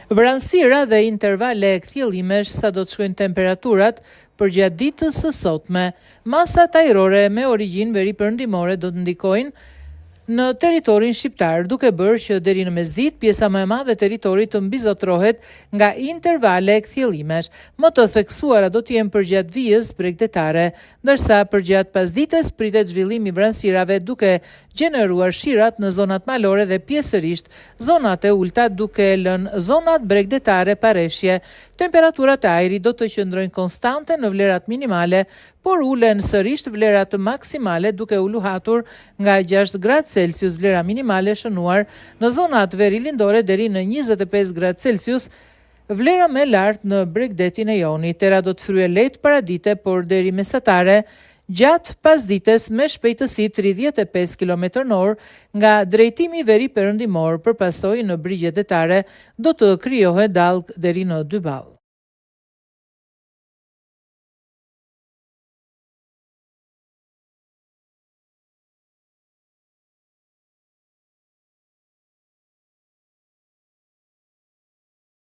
Vranësira dhe intervale kthjellimesh sa do të shkojnë temperaturat përgjatë ditës së sotme. Masat ajrore me origjinë veriperëndimore do të ndikojnë në territorin shqiptar, duke bërë që deri në mesditë pjesa më e madhe e territorit të mbizotrohet nga intervale kthjellimesh. Më të theksuara do të jenë përgjatë vijës bregdetare, ndërsa përgjatë pasdites pritet zhvillim i vranësirave duke gjeneruar shirat në zonat malore dhe pjesërisht zonat e ulta, duke lënë zonat bregdetare pa rreshje. Temperaturat e ajrit do të qëndrojnë konstante në vlerat minimale, por ulen sërish vlerat maksimale duke u luhatur nga 6 gradë Celsius, vlera minimale shënuar në zonat verilindore deri në 25 gradë Celsius, vlera më lartë në Bregdetin e Jonit. Era do të fryejë lehtë paradite, por deri mesatare gjatë pasdites me shpejtësi 35 km/h nga drejtimi veriperëndimor, përpastoj në brigjet detare do të krijohet dallgë deri në 2 ball.